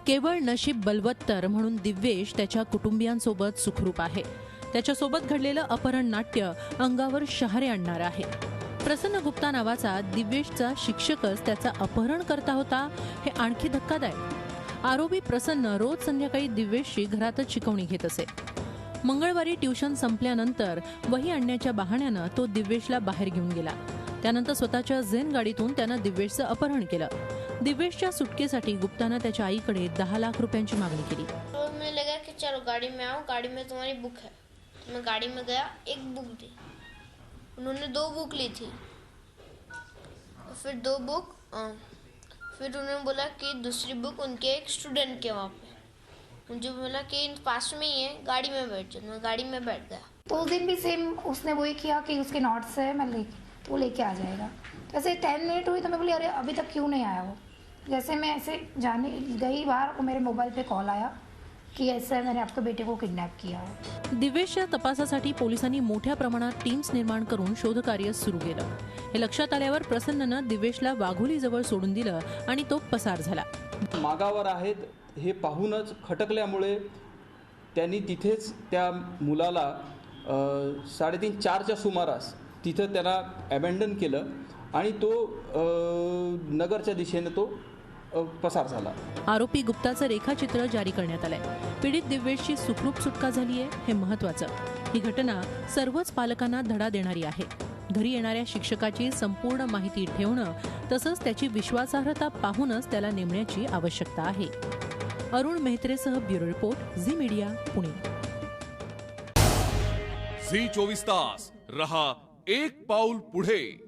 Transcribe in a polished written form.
केवळ नशीब बलवत्तर म्हणून दिव्येश त्याच्या कुटुंबियांसोबत सुखरूप आहे. त्याच्यासोबत घडलेलं अपहरण नाट्य अंगावर शहारे आणणारं आहे. प्रसन्न गुप्ता नावाचा दिव्येशचा शिक्षकच त्याचा अपहरण करता होता हे आणखी धक्कादायक. आरोपी प्रसन्न रोज संध्याकाळी दिव्येशची घरातच शिकवणी घेत असे. मंगळवारी ट्युशन संपल्यानंतर वही आणण्याच्या बहाण्यानं तो दिव्येशला बाहेर घेऊन गेला. त्यानंतर स्वतःच्या झेन गाडीतून त्यानं दिव्येशचं अपहरण केलं. दिव्येशच्या सुटकेसाठी गुप्तानं त्याच्या आईकडे 10 लाख रुपयांची मागणी केली. मुझे लगा कि चलो गाड़ी में आओ, गाड़ी में तुम्हारी बुक है. मैं गाड़ी में गया, एक बुक दी. उन्होंने 2 बुक ली थी. फिर 2 बुक फिर उन्होंने बोला कि दूसरी बुक उनके एक स्टूडेंट के वहाँ पे. मुझे बोला कि पास में ही है, गाड़ी में बैठ जाओ. मैं गाड़ी में बैठ गया. तो उस दिन भी सेम उसने वही किया कि उसके नोट्स है, मैं तो वो लेके आ जाएगा. तो ऐसे 10 मिनट हुई तो मैं बोली अरे अभी तक क्यों नहीं आया वो. जैसे मैं ऐसे जाने गई बाहर को मेरे मोबाइल पे कॉल आया की ऐसा मैंने आपके बेटे को किडनॅप किया. दिव्येशच्या तपासासाठी पोलिसांनी मोठ्या प्रमाणात टीम्स निर्माण करून शोधकार्य सुरू केलं. हे लक्षात आल्यावर प्रसन्ननं दिव्येशला वाघोलीजवळ सोडून दिलं आणि तो पसार झाला. मागावर आहेत हे पाहूनच खटकल्यामुळे त्यांनी तिथेच त्या मुलाला 3:30-4च्या सुमारास तिथं त्यांना अबॅन्डन केलं आणि तो नगरच्या दिशेने तो पसार झाला. आरोपी गुप्ताचं रेखाचित्र जारी करण्यात आलंय. पीडित दिव्येशची सुखरूप सुटका झाली आहे हे महत्त्वाचं. ही घटना सर्वच पालकांना धडा देणारी आहे. घरी येणाऱ्या शिक्षकाची संपूर्ण माहिती ठेवणं तसंच त्याची विश्वासार्हता पाहूनच त्याला नेमण्याची आवश्यकता आहे. अरुण मेहत्रेसह bureau report, Zee media, Pune. Zee 24 तास रहा एक पाऊल पुढे.